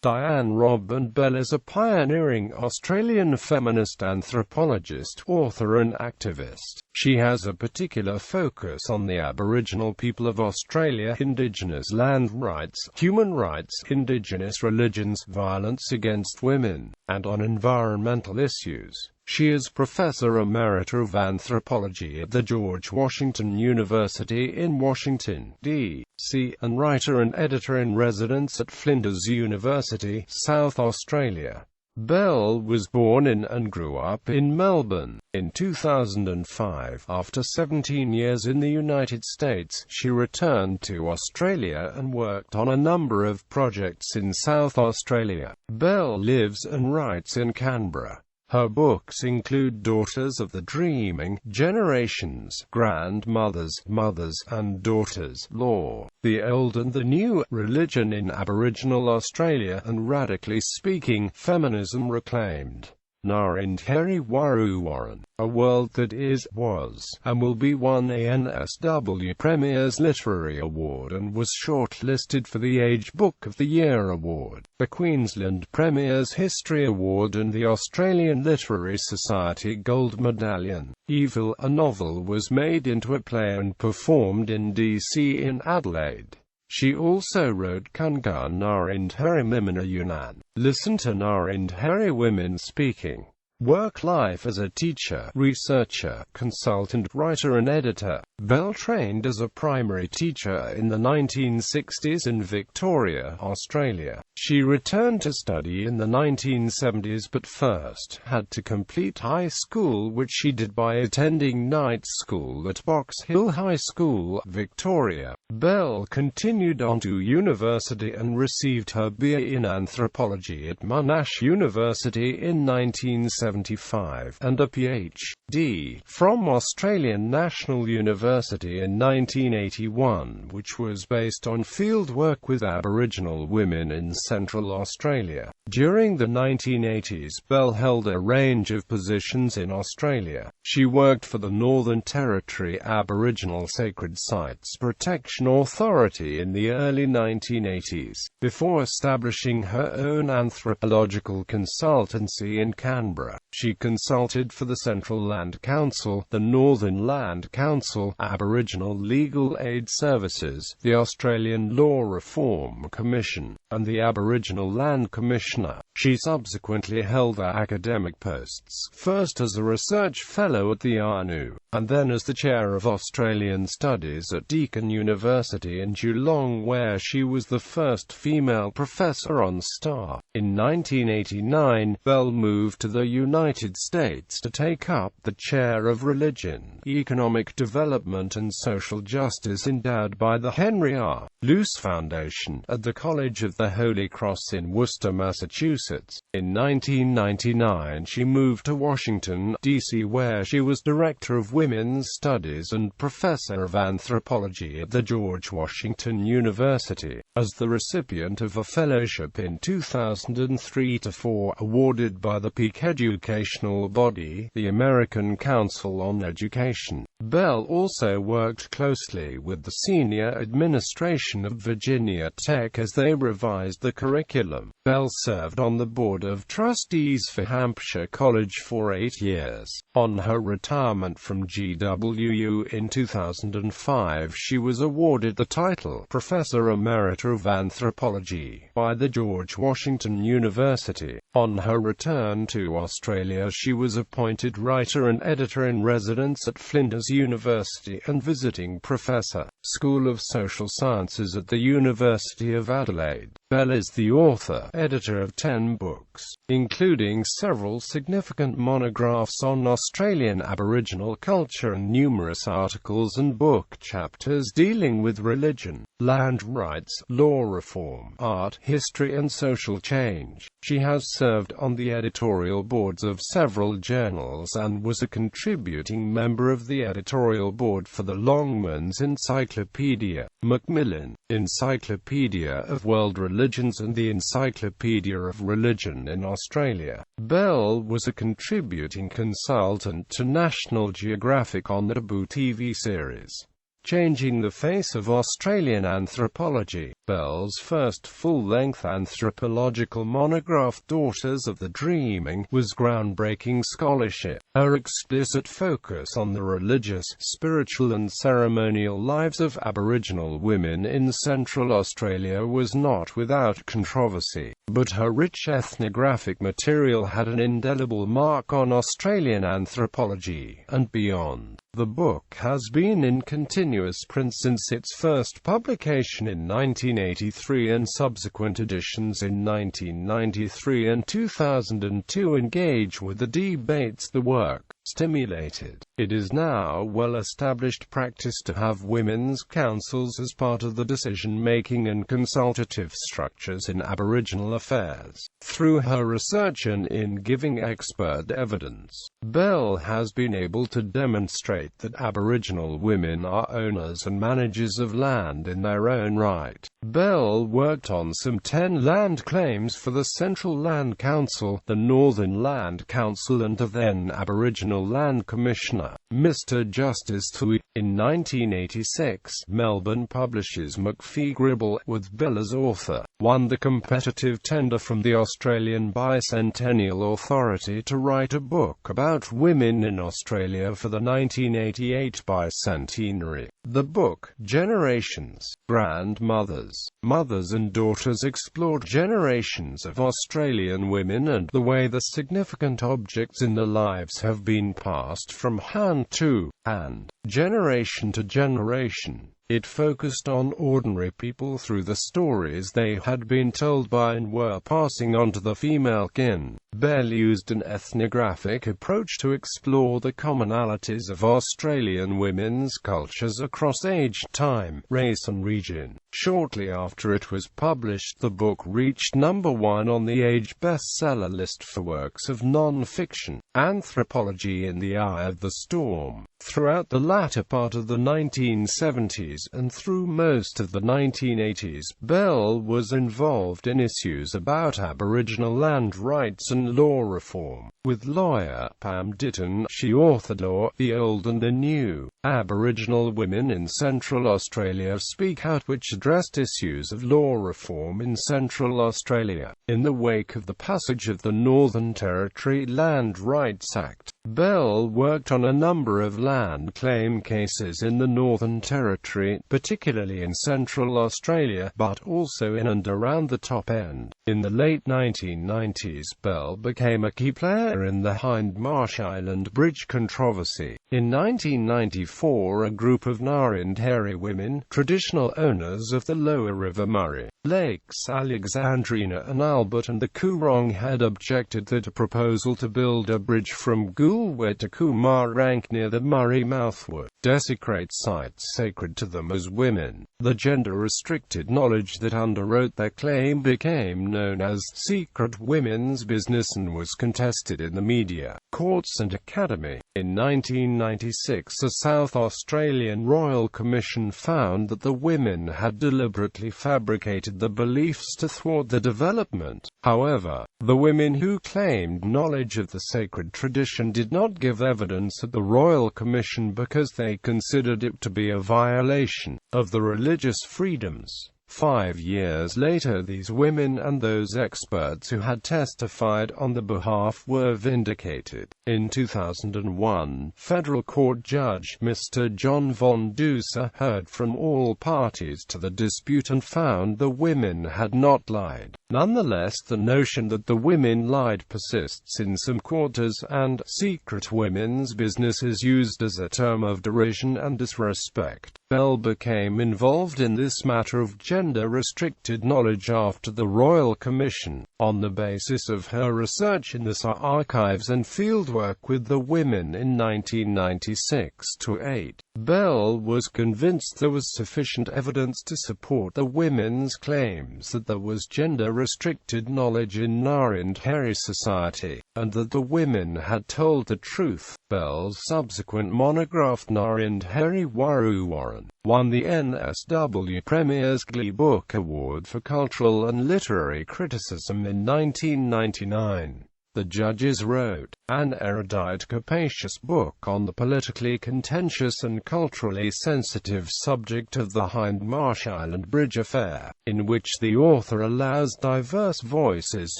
Diane Robin Bell is a pioneering Australian feminist anthropologist, author and activist. She has a particular focus on the Aboriginal people of Australia, Indigenous land rights, human rights, Indigenous religions, violence against women, and on environmental issues. She is Professor Emerita of Anthropology at the George Washington University in Washington, D.C., and writer and editor-in-residence at Flinders University, South Australia. Bell was born in and grew up in Melbourne. In 2005, after 17 years in the United States, she returned to Australia and worked on a number of projects in South Australia. Bell lives and writes in Canberra. Her books include Daughters of the Dreaming Generations, Grandmothers, Mothers and Daughters, Law, The Old and the New, Religion in Aboriginal Australia, and Radically Speaking, Feminism Reclaimed. Narindheri Waruwaran, A World That Is, Was, and Will Be won the NSW Premier's Literary Award and was shortlisted for the Age Book of the Year Award, the Queensland Premier's History Award and the Australian Literary Society Gold Medallion. Evil, a novel, was made into a play and performed in DC in Adelaide. She also wrote Kunga Narindheri Mimina Yunan. Listen to Narindheri Women Speaking. Work life as a teacher, researcher, consultant, writer and editor. Bell trained as a primary teacher in the 1960s in Victoria, Australia. She returned to study in the 1970s but first had to complete high school, which she did by attending night school at Box Hill High School, Victoria. Bell continued on to university and received her BA in anthropology at Monash University in 1975, and a PhD from Australian National University in 1981, which was based on fieldwork with Aboriginal women in Central Australia. During the 1980s, Bell held a range of positions in Australia. She worked for the Northern Territory Aboriginal Sacred Sites Protection Authority in the early 1980s, before establishing her own anthropological consultancy in Canberra. She consulted for the Central Land Council, the Northern Land Council, Aboriginal Legal Aid Services, the Australian Law Reform Commission, and the Aboriginal Land Commissioner. She subsequently held academic posts, first as a research fellow at the ANU, and then as the chair of Australian Studies at Deakin University in Geelong, where she was the first female professor on staff. In 1989, Bell moved to the United States to take up the chair of Religion, Economic Development and Social Justice endowed by the Henry R. Luce Foundation at the College of the Holy Cross in Worcester, Massachusetts. In 1999, she moved to Washington, D.C., where she was Director of Women's Studies and Professor of Anthropology at the George Washington University, as the recipient of a fellowship in 2003-4 awarded by the peak educational body, the American Council on Education. Bell also worked closely with the senior administration of Virginia Tech as they revised the curriculum. Bell served on the Board of Trustees for Hampshire College for 8 years. On her retirement from GWU in 2005, she was awarded the title Professor Emerita of Anthropology by the George Washington University. On her return to Australia, she was appointed writer and editor-in-residence at Flinders University and visiting professor, School of Social Sciences at the University of Adelaide. Bell is the author, editor of 10 books, including several significant monographs on Australian Aboriginal culture and numerous articles and book chapters dealing with religion, land rights, law reform, art, history and social change. She has served on the editorial boards of several journals and was a contributing member of the editorial board for the Longman's Encyclopedia, Macmillan Encyclopedia of World Religions and the Encyclopedia of Religion in Australia. Bell was a contributing consultant to National Geographic on the Taboo TV series. changing the face of Australian anthropology. Bell's first full-length anthropological monograph, Daughters of the Dreaming, was groundbreaking scholarship. Her explicit focus on the religious, spiritual and ceremonial lives of Aboriginal women in Central Australia was not without controversy, but her rich ethnographic material had an indelible mark on Australian anthropology and beyond. The book has been in continuous print since its first publication in 1983 and subsequent editions in 1993 and 2002 engage with the debates the work stimulated. It is now well-established practice to have women's councils as part of the decision-making and consultative structures in Aboriginal affairs. Through her research and in giving expert evidence, Bell has been able to demonstrate that Aboriginal women are owners and managers of land in their own right. Bell worked on some 10 land claims for the Central Land Council, the Northern Land Council and the then Aboriginal Land Commissioner, Mr. Justice Tui. In 1986, Melbourne publishers McPhee Gribble, with Bell as author, won the competitive tender from the Australian Bicentennial Authority to write a book about women in Australia for the 1988 bicentenary. The book, Generations, Grandmothers, Mothers and Daughters, explored generations of Australian women and the way the significant objects in their lives have been passed from hand to hand, generation to generation. It focused on ordinary people through the stories they had been told by and were passing on to the female kin. Bell used an ethnographic approach to explore the commonalities of Australian women's cultures across age, time, race and region. Shortly after it was published, the book reached #1 on the Age bestseller list for works of non-fiction, Anthropology in the Eye of the Storm. Throughout the latter part of the 1970s and through most of the 1980s, Bell was involved in issues about Aboriginal land rights and law reform. With lawyer Pam Ditton, she authored Law, the Old and the New. Aboriginal Women in Central Australia Speak Out, which addressed issues of law reform in Central Australia. In the wake of the passage of the Northern Territory Land Rights Act, Bell worked on a number of land claim cases in the Northern Territory, particularly in Central Australia, but also in and around the Top End. In the late 1990s, Bell became a key player in the Hindmarsh Island Bridge controversy. In 1994, a group of Ngarrindjeri women, traditional owners of the lower River Murray, Lakes Alexandrina and Albert and the Coorong, had objected that a proposal to build a bridge from Goolwa to Coomerankh near the Murray mouth would desecrate sites sacred to them as women. The gender-restricted knowledge that underwrote their claim became known as secret women's business and was contested in the media, courts and academy. In 1996, a South Australian Royal Commission found that the women had deliberately fabricated the beliefs to thwart the development. However, the women who claimed knowledge of the sacred tradition did not give evidence at the Royal Commission because they considered it to be a violation of the religious freedoms. 5 years later, these women and those experts who had testified on their behalf were vindicated. In 2001, federal court judge Mr. John Von Duser heard from all parties to the dispute and found the women had not lied. Nonetheless, the notion that the women lied persists in some quarters, and secret women's business is used as a term of derision and disrespect. Bell became involved in this matter of gender-restricted knowledge after the Royal Commission, on the basis of her research in the archives and fieldwork with the women in 1996-8. Bell was convinced there was sufficient evidence to support the women's claims that there was gender-restricted knowledge in Ngarrindjeri society, and that the women had told the truth. Bell's subsequent monograph Ngarrindjeri Warruwarran won the NSW Premier's Glee Book Award for Cultural and Literary Criticism in 1999. The judges wrote an erudite, capacious book on the politically contentious and culturally sensitive subject of the Hindmarsh Island Bridge affair, in which the author allows diverse voices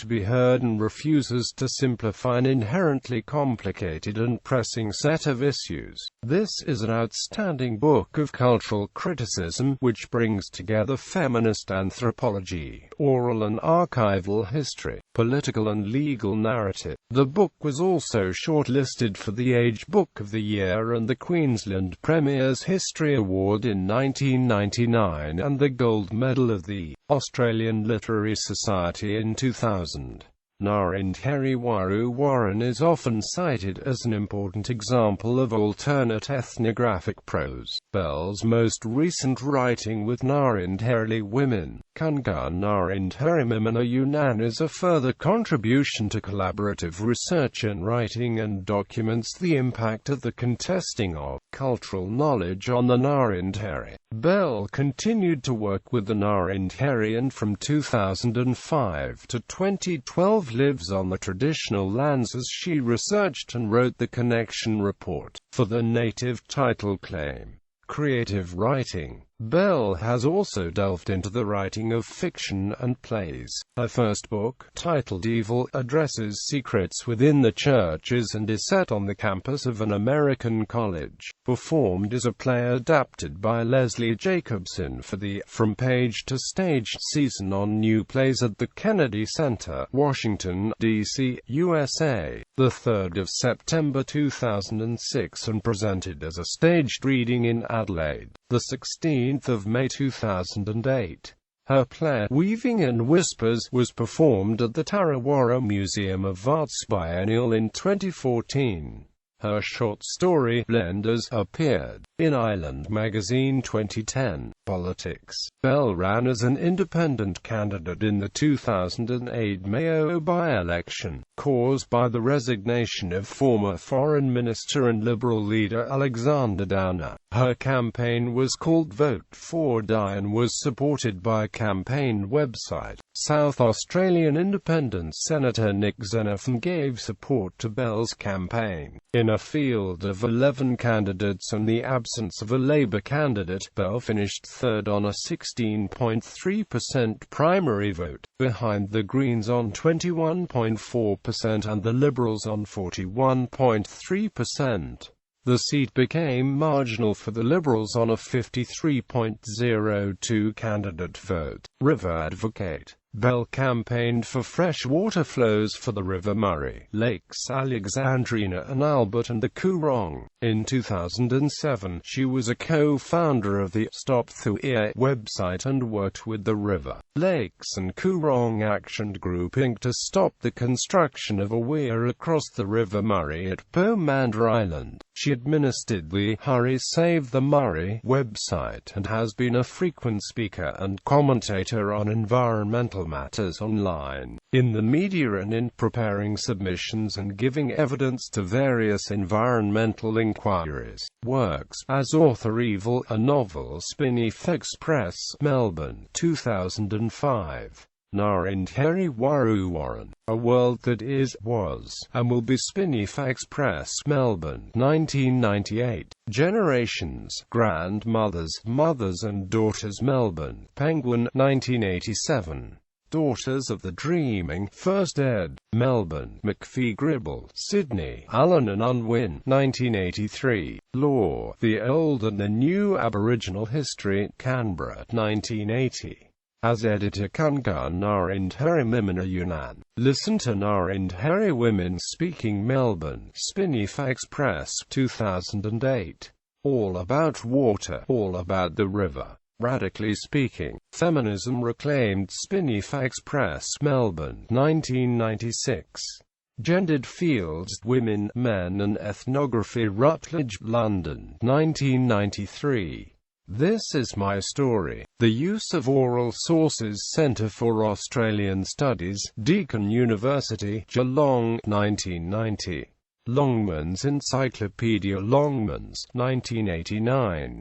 to be heard and refuses to simplify an inherently complicated and pressing set of issues. This is an outstanding book of cultural criticism, which brings together feminist anthropology, oral and archival history, political and legal narrative. The book was also shortlisted for the Age Book of the Year and the Queensland Premier's History Award in 1999 and the Gold Medal of the Australian Literary Society in 2000. Narrindjeri Waru Warren is often cited as an important example of alternate ethnographic prose. Bell's most recent writing with Narrindjeri women, Kunga Narrindjeri Mimina Yunan, is a further contribution to collaborative research in writing and documents the impact of the contesting of cultural knowledge on the Narrindjeri. Bell continued to work with the Narrindjeri and from 2005 to 2012 lives on the traditional lands as she researched and wrote the Connection Report for the native title claim. Creative writing. Bell has also delved into the writing of fiction and plays. Her first book, titled Evil, addresses secrets within the churches and is set on the campus of an American college. Performed as a play adapted by Leslie Jacobson for the From Page to Stage season on New Plays at the Kennedy Center, Washington, D.C., USA, the 3rd of September 2006, and presented as a staged reading in Adelaide, the 16th of May 2008. Her play, Weaving in Whispers, was performed at the Tarawara Museum of Art's Biennial in 2014. Her short story, Flinders, appeared in Island Magazine 2010. Politics. Bell ran as an independent candidate in the 2008 Mayo by-election, caused by the resignation of former Foreign Minister and Liberal leader Alexander Downer. Her campaign was called Vote for Diane, was supported by campaign website. South Australian Independent Senator Nick Xenophon gave support to Bell's campaign. In a field of 11 candidates and the absence of a Labour candidate, Bell finished third on a 16.3% primary vote, behind the Greens on 21.4% and the Liberals on 41.3%. The seat became marginal for the Liberals on a 53.02 candidate vote. River advocate. Bell campaigned for fresh water flows for the River Murray, Lakes Alexandrina and Albert and the Coorong. In 2007, she was a co-founder of the Stop Thuia website and worked with the River, Lakes and Coorong Action Group Inc. to stop the construction of a weir across the River Murray at Pomandra Island. She administered the Hurry Save the Murray website and has been a frequent speaker and commentator on environmental matters online, in the media and in preparing submissions and giving evidence to various environmental inquiries. Works as author Evil, a novel, Spinif Express, Melbourne, 2005. Narrindjeri Waru Warren, A World That Is, Was, and Will Be, Spinif Express, Melbourne, 1998. Generations, Grandmothers, Mothers and Daughters, Melbourne, Penguin, 1987. Daughters of the Dreaming, First ed., Melbourne, McPhee Gribble, Sydney, Allen and Unwin, 1983. Law, The Old and the New Aboriginal History, Canberra, 1980. As editor Kunga Narrindjeri Mimina Yunan. Listen to Narrindjeri Women Speaking, Melbourne, Spinif Express, 2008. All about water, all about the river. Radically Speaking, Feminism Reclaimed, Spinif Express, Melbourne, 1996. Gendered Fields, Women, Men and Ethnography, Rutledge, London, 1993. This is My Story. The Use of Oral Sources, Centre for Australian Studies, Deakin University, Geelong, 1990. Longman's Encyclopedia, Longman's, 1989.